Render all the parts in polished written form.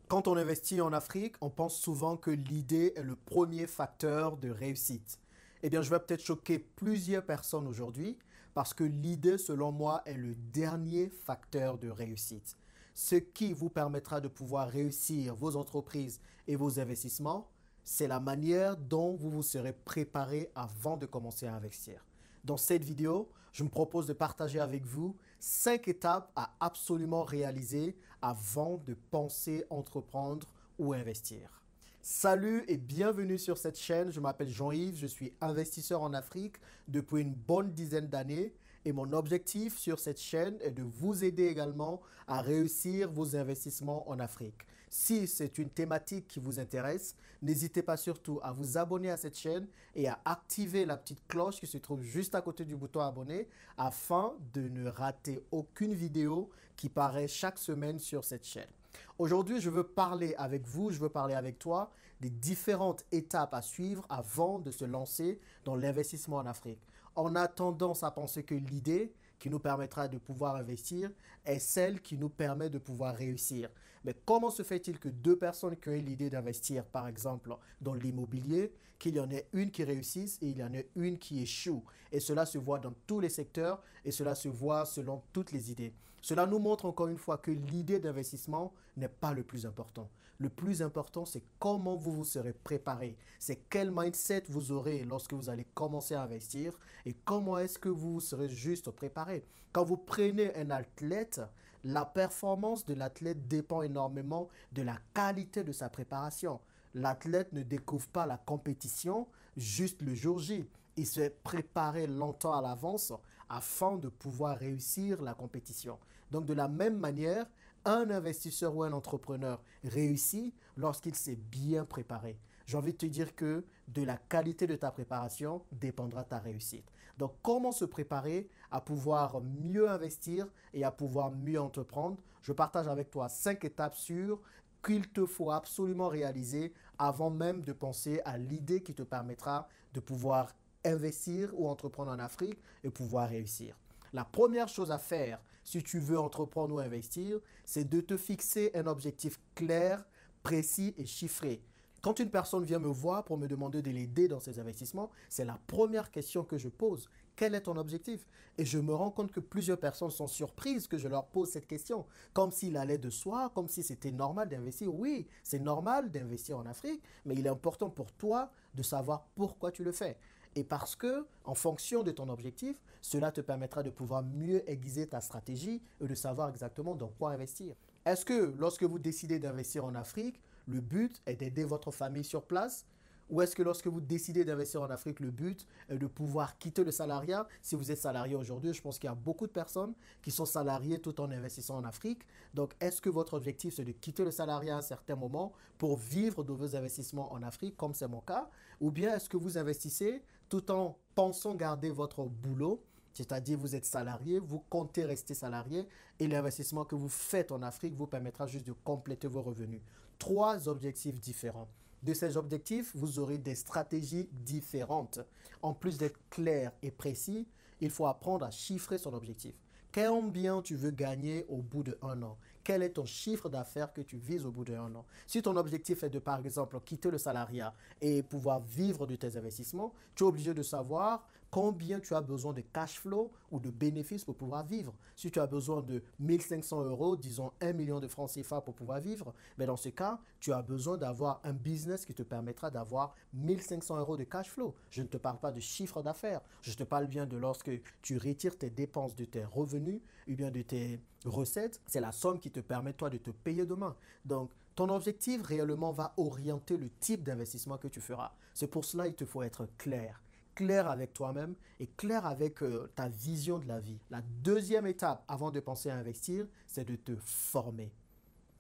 Quand on investit en Afrique, on pense souvent que l'idée est le premier facteur de réussite. Eh bien, je vais peut-être choquer plusieurs personnes aujourd'hui parce que l'idée, selon moi, est le dernier facteur de réussite. Ce qui vous permettra de pouvoir réussir vos entreprises et vos investissements, c'est la manière dont vous vous serez préparé avant de commencer à investir. Dans cette vidéo, je me propose de partager avec vous 5 étapes à absolument réaliser avant de penser entreprendre ou investir. Salut et bienvenue sur cette chaîne. Je m'appelle Jean-Yves, je suis investisseur en Afrique depuis une bonne dizaine d'années et mon objectif sur cette chaîne est de vous aider également à réussir vos investissements en Afrique. Si c'est une thématique qui vous intéresse, n'hésitez pas surtout à vous abonner à cette chaîne et à activer la petite cloche qui se trouve juste à côté du bouton abonner afin de ne rater aucune vidéo qui paraît chaque semaine sur cette chaîne. Aujourd'hui, je veux parler avec vous, je veux parler avec toi des différentes étapes à suivre avant de se lancer dans l'investissement en Afrique. On a tendance à penser que l'idée qui nous permettra de pouvoir investir est celle qui nous permet de pouvoir réussir. Mais comment se fait-il que deux personnes qui ont eu l'idée d'investir, par exemple, dans l'immobilier, qu'il y en ait une qui réussisse et il y en ait une qui échoue? Et cela se voit dans tous les secteurs et cela se voit selon toutes les idées. Cela nous montre encore une fois que l'idée d'investissement n'est pas le plus important. Le plus important, c'est comment vous vous serez préparé. C'est quel mindset vous aurez lorsque vous allez commencer à investir et comment est-ce que vous serez juste préparé. Quand vous prenez un athlète, la performance de l'athlète dépend énormément de la qualité de sa préparation. L'athlète ne découvre pas la compétition juste le jour J. Il s'est préparé longtemps à l'avance afin de pouvoir réussir la compétition. Donc de la même manière, un investisseur ou un entrepreneur réussit lorsqu'il s'est bien préparé. J'ai envie de te dire que de la qualité de ta préparation dépendra ta réussite. Donc comment se préparer à pouvoir mieux investir et à pouvoir mieux entreprendre? Je partage avec toi 5 étapes sûres qu'il te faut absolument réaliser avant même de penser à l'idée qui te permettra de pouvoir investir ou entreprendre en Afrique et pouvoir réussir. La première chose à faire si tu veux entreprendre ou investir, c'est de te fixer un objectif clair, précis et chiffré. Quand une personne vient me voir pour me demander de l'aider dans ses investissements, c'est la première question que je pose. Quel est ton objectif? Et je me rends compte que plusieurs personnes sont surprises que je leur pose cette question. Comme s'il allait de soi, comme si c'était normal d'investir. Oui, c'est normal d'investir en Afrique, mais il est important pour toi de savoir pourquoi tu le fais. Et parce que, en fonction de ton objectif, cela te permettra de pouvoir mieux aiguiser ta stratégie et de savoir exactement dans quoi investir. Est-ce que lorsque vous décidez d'investir en Afrique, le but est d'aider votre famille sur place? Ou est-ce que lorsque vous décidez d'investir en Afrique, le but est de pouvoir quitter le salariat? Si vous êtes salarié aujourd'hui, je pense qu'il y a beaucoup de personnes qui sont salariées tout en investissant en Afrique. Donc, est-ce que votre objectif, c'est de quitter le salariat à un certain moment pour vivre de vos investissements en Afrique, comme c'est mon cas? Ou bien est-ce que vous investissez tout en pensant garder votre boulot? C'est-à-dire, vous êtes salarié, vous comptez rester salarié et l'investissement que vous faites en Afrique vous permettra juste de compléter vos revenus. 3 objectifs différents. De ces objectifs, vous aurez des stratégies différentes. En plus d'être clair et précis, il faut apprendre à chiffrer son objectif. Combien tu veux gagner au bout d'1 an? Quel est ton chiffre d'affaires que tu vises au bout d'1 an? Si ton objectif est de, par exemple, quitter le salariat et pouvoir vivre de tes investissements, tu es obligé de savoir combien tu as besoin de cash flow ou de bénéfices pour pouvoir vivre. Si tu as besoin de 1500 euros, disons 1 million de francs CFA pour pouvoir vivre, mais dans ce cas, tu as besoin d'avoir un business qui te permettra d'avoir 1500 euros de cash flow. Je ne te parle pas de chiffre d'affaires. Je te parle bien de lorsque tu retires tes dépenses de tes revenus ou bien de tes recettes, c'est la somme qui te permet toi de te payer demain. Donc, ton objectif réellement va orienter le type d'investissement que tu feras. C'est pour cela qu'il te faut être clair. Clair avec toi-même et clair avec ta vision de la vie. La deuxième étape avant de penser à investir, c'est de te former.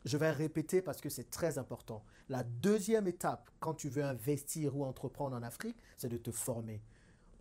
Je vais répéter parce que c'est très important. La deuxième étape quand tu veux investir ou entreprendre en Afrique, c'est de te former.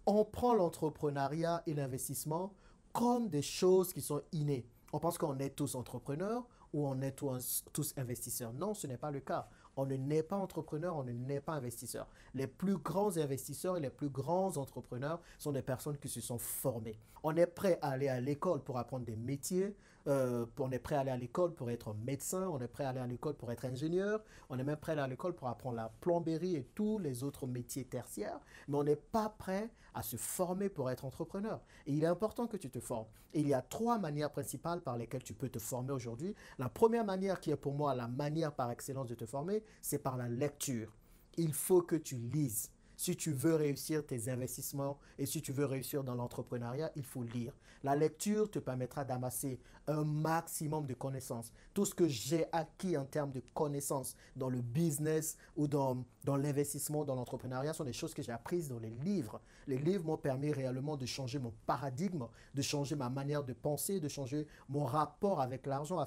On prend l'entrepreneuriat et l'investissement comme des choses qui sont innées. On pense qu'on est tous entrepreneurs ou on est tous investisseurs. Non, ce n'est pas le cas. On ne naît pas entrepreneur, on ne naît pas investisseur. Les plus grands investisseurs et les plus grands entrepreneurs sont des personnes qui se sont formées. On est prêt à aller à l'école pour apprendre des métiers, On est prêt à aller à l'école pour être médecin, on est prêt à aller à l'école pour être ingénieur, on est même prêt à aller à l'école pour apprendre la plomberie et tous les autres métiers tertiaires, mais on n'est pas prêt à se former pour être entrepreneur. Et il est important que tu te formes. Et il y a trois manières principales par lesquelles tu peux te former aujourd'hui. La première manière, qui est pour moi la manière par excellence de te former, c'est par la lecture. Il faut que tu lises. Si tu veux réussir tes investissements et si tu veux réussir dans l'entrepreneuriat, il faut lire. La lecture te permettra d'amasser un maximum de connaissances. Tout ce que j'ai acquis en termes de connaissances dans le business ou dans l'investissement, dans l'entrepreneuriat, sont des choses que j'ai apprises dans les livres. Les livres m'ont permis réellement de changer mon paradigme, de changer ma manière de penser, de changer mon rapport avec l'argent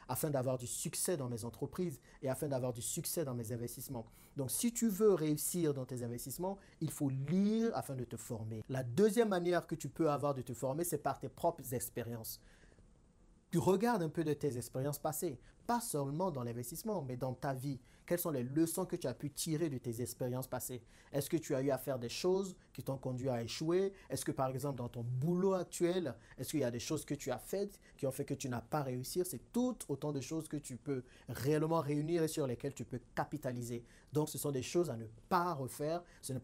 afin d'avoir du succès dans mes entreprises et afin d'avoir du succès dans mes investissements. Donc, si tu veux réussir dans tes investissements, il faut lire afin de te former. La deuxième manière que tu peux avoir de te former, c'est par tes propres expériences. Tu regardes un peu de tes expériences passées, pas seulement dans l'investissement, mais dans ta vie. Quelles sont les leçons que tu as pu tirer de tes expériences passées? Est-ce que tu as eu à faire des choses qui t'ont conduit à échouer? Est-ce que par exemple dans ton boulot actuel, est-ce qu'il y a des choses que tu as faites qui ont fait que tu n'as pas réussi? C'est toutes autant de choses que tu peux réellement réunir et sur lesquelles tu peux capitaliser. Donc ce sont des choses à ne pas refaire, ce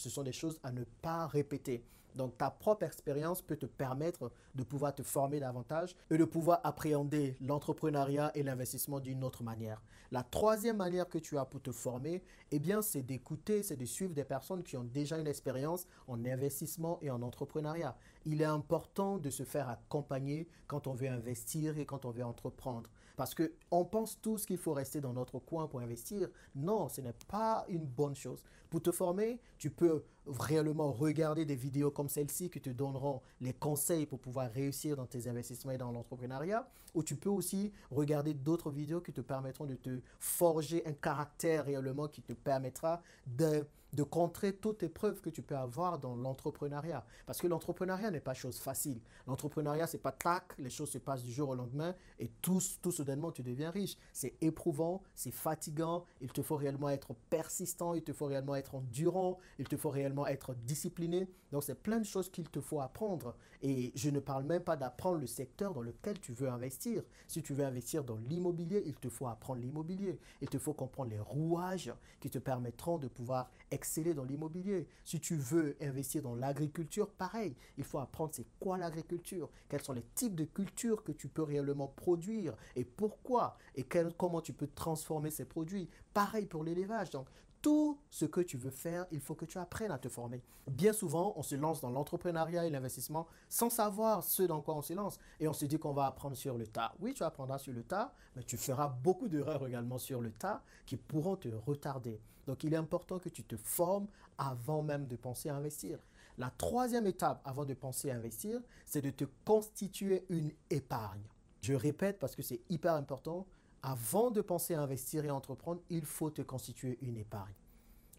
sont des choses à ne pas répéter. Donc, ta propre expérience peut te permettre de pouvoir te former davantage et de pouvoir appréhender l'entrepreneuriat et l'investissement d'une autre manière. La troisième manière que tu as pour te former, eh bien, c'est d'écouter, c'est de suivre des personnes qui ont déjà une expérience en investissement et en entrepreneuriat. Il est important de se faire accompagner quand on veut investir et quand on veut entreprendre. Parce qu'on pense tous qu'il faut rester dans notre coin pour investir. Non, ce n'est pas une bonne chose. Pour te former, tu peux réellement regarder des vidéos comme celle-ci qui te donneront les conseils pour pouvoir réussir dans tes investissements et dans l'entrepreneuriat. Ou tu peux aussi regarder d'autres vidéos qui te permettront de te forger un caractère réellement qui te permettra de contrer toutes les preuves que tu peux avoir dans l'entrepreneuriat. Parce que l'entrepreneuriat n'est pas chose facile. L'entrepreneuriat, c'est pas tac, les choses se passent du jour au lendemain et tout soudainement tu deviens riche. C'est éprouvant, c'est fatigant, il te faut réellement être persistant, il te faut réellement être endurant, il te faut réellement être discipliné. Donc c'est plein de choses qu'il te faut apprendre. Et je ne parle même pas d'apprendre le secteur dans lequel tu veux investir. Si tu veux investir dans l'immobilier, il te faut apprendre l'immobilier. Il te faut comprendre les rouages qui te permettront de pouvoir exceller dans l'immobilier. Si tu veux investir dans l'agriculture, pareil, il faut apprendre c'est quoi l'agriculture, quels sont les types de cultures que tu peux réellement produire et pourquoi et comment tu peux transformer ces produits. Pareil pour l'élevage. Donc, tout ce que tu veux faire, il faut que tu apprennes à te former. Bien souvent, on se lance dans l'entrepreneuriat et l'investissement sans savoir ce dans quoi on se lance. Et on se dit qu'on va apprendre sur le tas. Oui, tu apprendras sur le tas, mais tu feras beaucoup d'erreurs également sur le tas qui pourront te retarder. Donc, il est important que tu te formes avant même de penser à investir. La troisième étape avant de penser à investir, c'est de te constituer une épargne. Je répète parce que c'est hyper important. Avant de penser à investir et à entreprendre, il faut te constituer une épargne.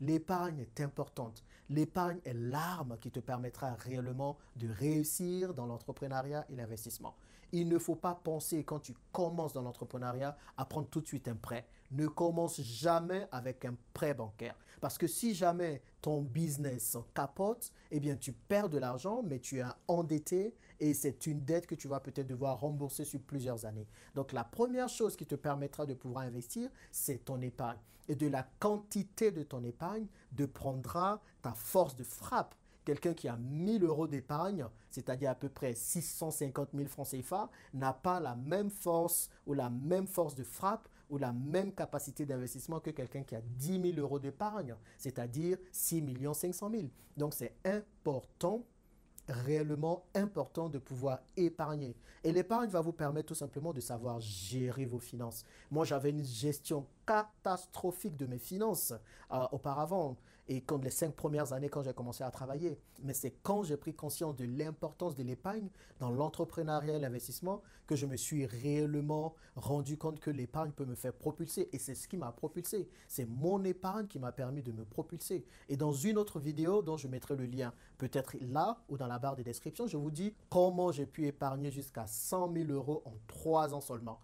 L'épargne est importante. L'épargne est l'arme qui te permettra réellement de réussir dans l'entrepreneuriat et l'investissement. Il ne faut pas penser quand tu commences dans l'entrepreneuriat à prendre tout de suite un prêt. Ne commence jamais avec un prêt bancaire. Parce que si jamais ton business capote, eh bien tu perds de l'argent, mais tu es endetté et c'est une dette que tu vas peut-être devoir rembourser sur plusieurs années. Donc la première chose qui te permettra de pouvoir investir, c'est ton épargne. Et de la quantité de ton épargne dépendra ta force de frappe. Quelqu'un qui a 1000 euros d'épargne, c'est-à-dire à peu près 650 000 francs CFA, n'a pas la même force ou la même force de frappe ou la même capacité d'investissement que quelqu'un qui a 10 000 euros d'épargne, c'est-à-dire 6 500 000. Donc c'est important, réellement important de pouvoir épargner. Et l'épargne va vous permettre tout simplement de savoir gérer vos finances. Moi, j'avais une gestion catastrophique de mes finances auparavant et quand les 5 premières années quand j'ai commencé à travailler. Mais c'est quand j'ai pris conscience de l'importance de l'épargne dans l'entrepreneuriat et l'investissement que je me suis réellement rendu compte que l'épargne peut me faire propulser. Et c'est ce qui m'a propulsé. C'est mon épargne qui m'a permis de me propulser. Et dans une autre vidéo dont je mettrai le lien, peut-être là ou dans la barre de description, je vous dis comment j'ai pu épargner jusqu'à 100 000 euros en 3 ans seulement.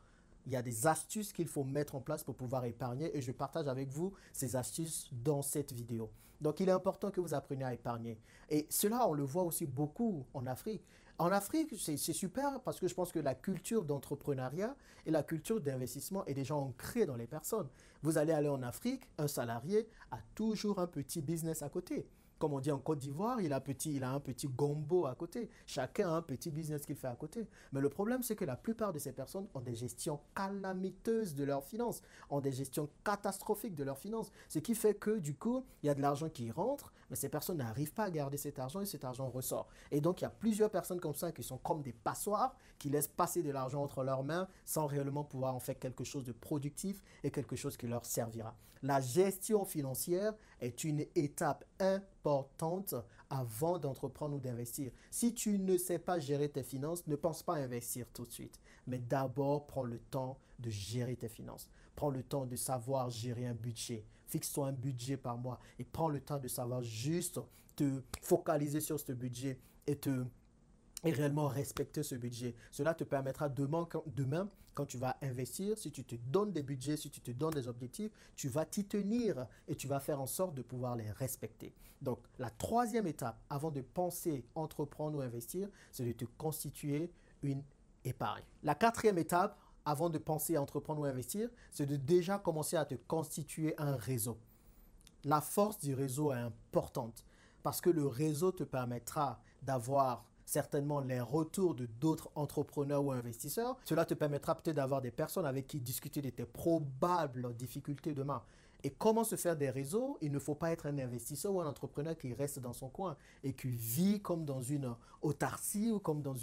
Il y a des astuces qu'il faut mettre en place pour pouvoir épargner et je partage avec vous ces astuces dans cette vidéo. Donc, il est important que vous appreniez à épargner. Et cela, on le voit aussi beaucoup en Afrique. En Afrique, c'est super parce que je pense que la culture d'entrepreneuriat et la culture d'investissement est déjà ancrée dans les personnes. Vous allez aller en Afrique, un salarié a toujours un petit business à côté. Comme on dit en Côte d'Ivoire, il a un petit gombo à côté. Chacun a un petit business qu'il fait à côté. Mais le problème, c'est que la plupart de ces personnes ont des gestions calamiteuses de leurs finances, ont des gestions catastrophiques de leurs finances. Ce qui fait que, du coup, il y a de l'argent qui rentre, mais ces personnes n'arrivent pas à garder cet argent et cet argent ressort. Et donc, il y a plusieurs personnes comme ça qui sont comme des passoires, qui laissent passer de l'argent entre leurs mains sans réellement pouvoir en faire quelque chose de productif et quelque chose qui leur servira. La gestion financière est une étape importante avant d'entreprendre ou d'investir. Si tu ne sais pas gérer tes finances, ne pense pas à investir tout de suite. Mais d'abord, prends le temps de gérer tes finances. Prends le temps de savoir gérer un budget. Fixe-toi un budget par mois et prends le temps de savoir juste te focaliser sur ce budget et réellement respecter ce budget. Cela te permettra demain, quand tu vas investir, si tu te donnes des budgets, si tu te donnes des objectifs, tu vas t'y tenir et tu vas faire en sorte de pouvoir les respecter. Donc, la troisième étape, avant de penser entreprendre ou investir, c'est de te constituer une épargne. La quatrième étape, avant de penser entreprendre ou investir, c'est de déjà commencer à te constituer un réseau. La force du réseau est importante parce que le réseau te permettra d'avoir certainement les retours de d'autres entrepreneurs ou investisseurs. Cela te permettra peut-être d'avoir des personnes avec qui discuter de tes probables difficultés demain. Et comment se faire des réseaux? Il ne faut pas être un investisseur ou un entrepreneur qui reste dans son coin et qui vit comme dans une autarcie ou comme dans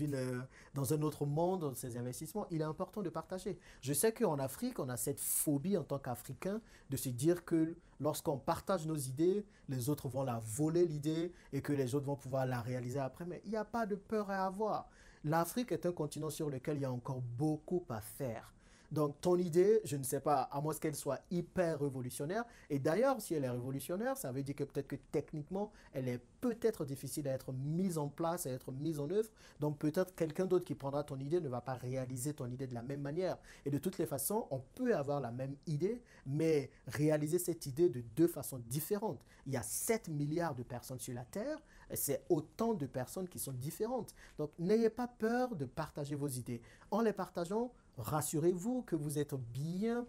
un autre monde dans ses investissements. Il est important de partager. Je sais qu'en Afrique, on a cette phobie en tant qu'Africain de se dire que lorsqu'on partage nos idées, les autres vont la voler l'idée et que les autres vont pouvoir la réaliser après. Mais il n'y a pas de peur à avoir. L'Afrique est un continent sur lequel il y a encore beaucoup à faire. Donc, ton idée, je ne sais pas, à moins qu'elle soit hyper révolutionnaire. Et d'ailleurs, si elle est révolutionnaire, ça veut dire que peut-être que techniquement, elle est peut-être difficile à être mise en place, à être mise en œuvre. Donc, peut-être quelqu'un d'autre qui prendra ton idée ne va pas réaliser ton idée de la même manière. Et de toutes les façons, on peut avoir la même idée, mais réaliser cette idée de deux façons différentes. Il y a 7 milliards de personnes sur la Terre. C'est autant de personnes qui sont différentes. Donc, n'ayez pas peur de partager vos idées. En les partageant, rassurez-vous que vous êtes bien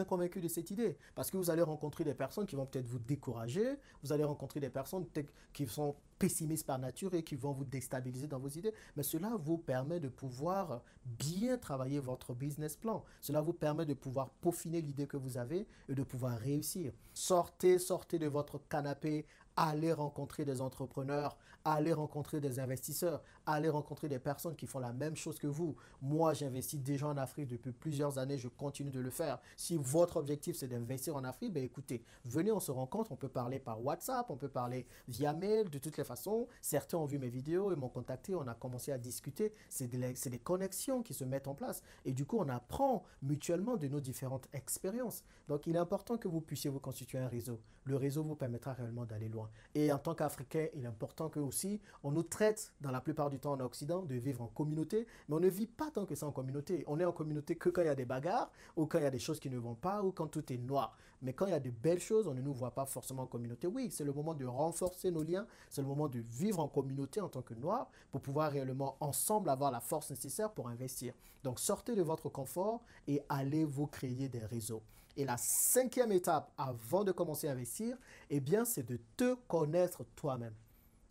convaincu de cette idée. Parce que vous allez rencontrer des personnes qui vont peut-être vous décourager, vous allez rencontrer des personnes qui sont pessimistes par nature et qui vont vous déstabiliser dans vos idées. Mais cela vous permet de pouvoir bien travailler votre business plan. Cela vous permet de pouvoir peaufiner l'idée que vous avez et de pouvoir réussir. Sortez de votre canapé, allez rencontrer des entrepreneurs, allez rencontrer des investisseurs, allez rencontrer des personnes qui font la même chose que vous. Moi, j'investis déjà en Afrique depuis plusieurs années, je continue de le faire. Si votre objectif, c'est d'investir en Afrique, ben écoutez, venez, on se rencontre, on peut parler par WhatsApp, on peut parler via mail, de toutes les façons. Certains ont vu mes vidéos et m'ont contacté, on a commencé à discuter. C'est des connexions qui se mettent en place. Et du coup, on apprend mutuellement de nos différentes expériences. Donc, il est important que vous puissiez vous constituer un réseau. Le réseau vous permettra réellement d'aller loin. Et en tant qu'Africain, il est important que aussi, on nous traite, dans la plupart du temps en Occident, de vivre en communauté, mais on ne vit pas tant que ça en communauté. On est en communauté que quand il y a des bagarres, ou quand il y a des choses qui ne vont pas, ou quand tout est noir. Mais quand il y a de belles choses, on ne nous voit pas forcément en communauté. Oui, c'est le moment de renforcer nos liens, c'est le moment de vivre en communauté en tant que noir, pour pouvoir réellement ensemble avoir la force nécessaire pour investir. Donc sortez de votre confort et allez vous créer des réseaux. Et la cinquième étape avant de commencer à investir, eh bien, c'est de te connaître toi-même.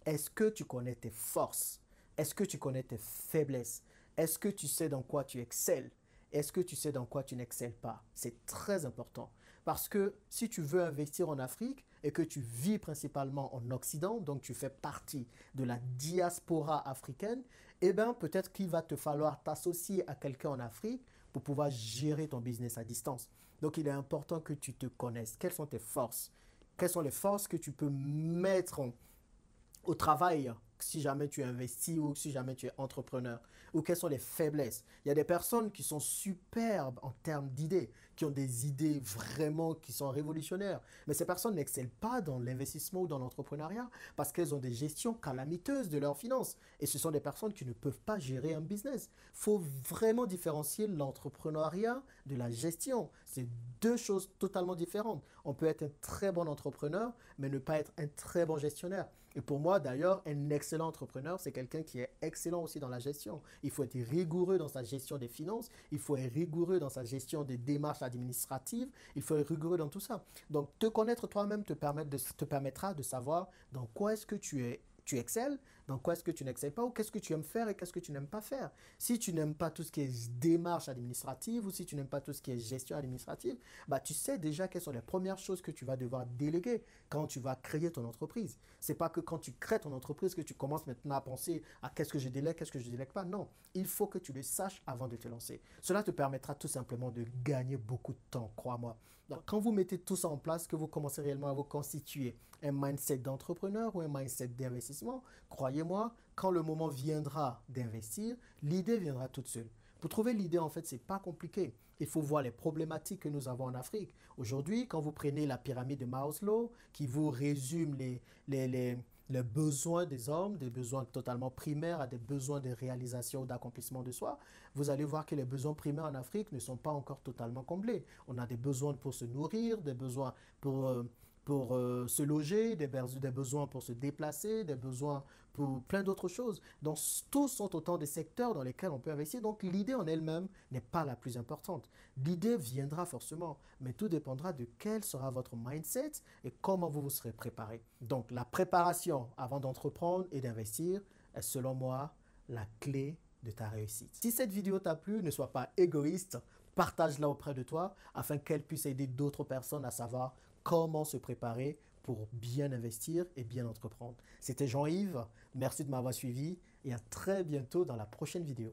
Est-ce que tu connais tes forces? Est-ce que tu connais tes faiblesses? Est-ce que tu sais dans quoi tu excelles? Est-ce que tu sais dans quoi tu n'excelles pas? C'est très important. Parce que si tu veux investir en Afrique et que tu vis principalement en Occident, donc tu fais partie de la diaspora africaine, eh bien, peut-être qu'il va te falloir t'associer à quelqu'un en Afrique pour pouvoir gérer ton business à distance. Donc, il est important que tu te connaisses. Quelles sont tes forces? Quelles sont les forces que tu peux mettre au travail si jamais tu investis ou si jamais tu es entrepreneur? Ou quelles sont les faiblesses? Il y a des personnes qui sont superbes en termes d'idées, qui ont des idées vraiment qui sont révolutionnaires. Mais ces personnes n'excellent pas dans l'investissement ou dans l'entrepreneuriat parce qu'elles ont des gestions calamiteuses de leurs finances. Et ce sont des personnes qui ne peuvent pas gérer un business. Il faut vraiment différencier l'entrepreneuriat de la gestion. C'est deux choses totalement différentes. On peut être un très bon entrepreneur, mais ne pas être un très bon gestionnaire. Et pour moi, d'ailleurs, un excellent entrepreneur, c'est quelqu'un qui est excellent aussi dans la gestion. Il faut être rigoureux dans sa gestion des finances, il faut être rigoureux dans sa gestion des démarches administratives, il faut être rigoureux dans tout ça. Donc, te connaître toi-même te permettra de savoir dans quoi est-ce que tu excelles, dans quoi est-ce que tu n'excelles pas, ou qu'est-ce que tu aimes faire et qu'est-ce que tu n'aimes pas faire. Si tu n'aimes pas tout ce qui est démarche administrative ou si tu n'aimes pas tout ce qui est gestion administrative, bah, tu sais déjà quelles sont les premières choses que tu vas devoir déléguer quand tu vas créer ton entreprise. C'est pas que quand tu crées ton entreprise que tu commences maintenant à penser à qu'est-ce que je délègue, qu'est-ce que je délègue pas. Non, il faut que tu le saches avant de te lancer. Cela te permettra tout simplement de gagner beaucoup de temps, crois-moi. Donc, quand vous mettez tout ça en place, que vous commencez réellement à vous constituer un mindset d'entrepreneur ou un mindset d'investissement, croyez-moi, quand le moment viendra d'investir, l'idée viendra toute seule. Pour trouver l'idée, en fait, c'est pas compliqué. Il faut voir les problématiques que nous avons en Afrique. Aujourd'hui, quand vous prenez la pyramide de Maslow, qui vous résume les besoins des hommes, des besoins totalement primaires à des besoins de réalisation ou d'accomplissement de soi, vous allez voir que les besoins primaires en Afrique ne sont pas encore totalement comblés. On a des besoins pour se nourrir, des besoins pour se loger, des besoins pour se déplacer, des besoins pour plein d'autres choses. Donc, tous sont autant de secteurs dans lesquels on peut investir. Donc, l'idée en elle-même n'est pas la plus importante. L'idée viendra forcément, mais tout dépendra de quel sera votre mindset et comment vous vous serez préparé. Donc, la préparation avant d'entreprendre et d'investir est, selon moi, la clé de ta réussite. Si cette vidéo t'a plu, ne sois pas égoïste, partage-la auprès de toi afin qu'elle puisse aider d'autres personnes à savoir comment se préparer pour bien investir et bien entreprendre. C'était Jean-Yves, merci de m'avoir suivi et à très bientôt dans la prochaine vidéo.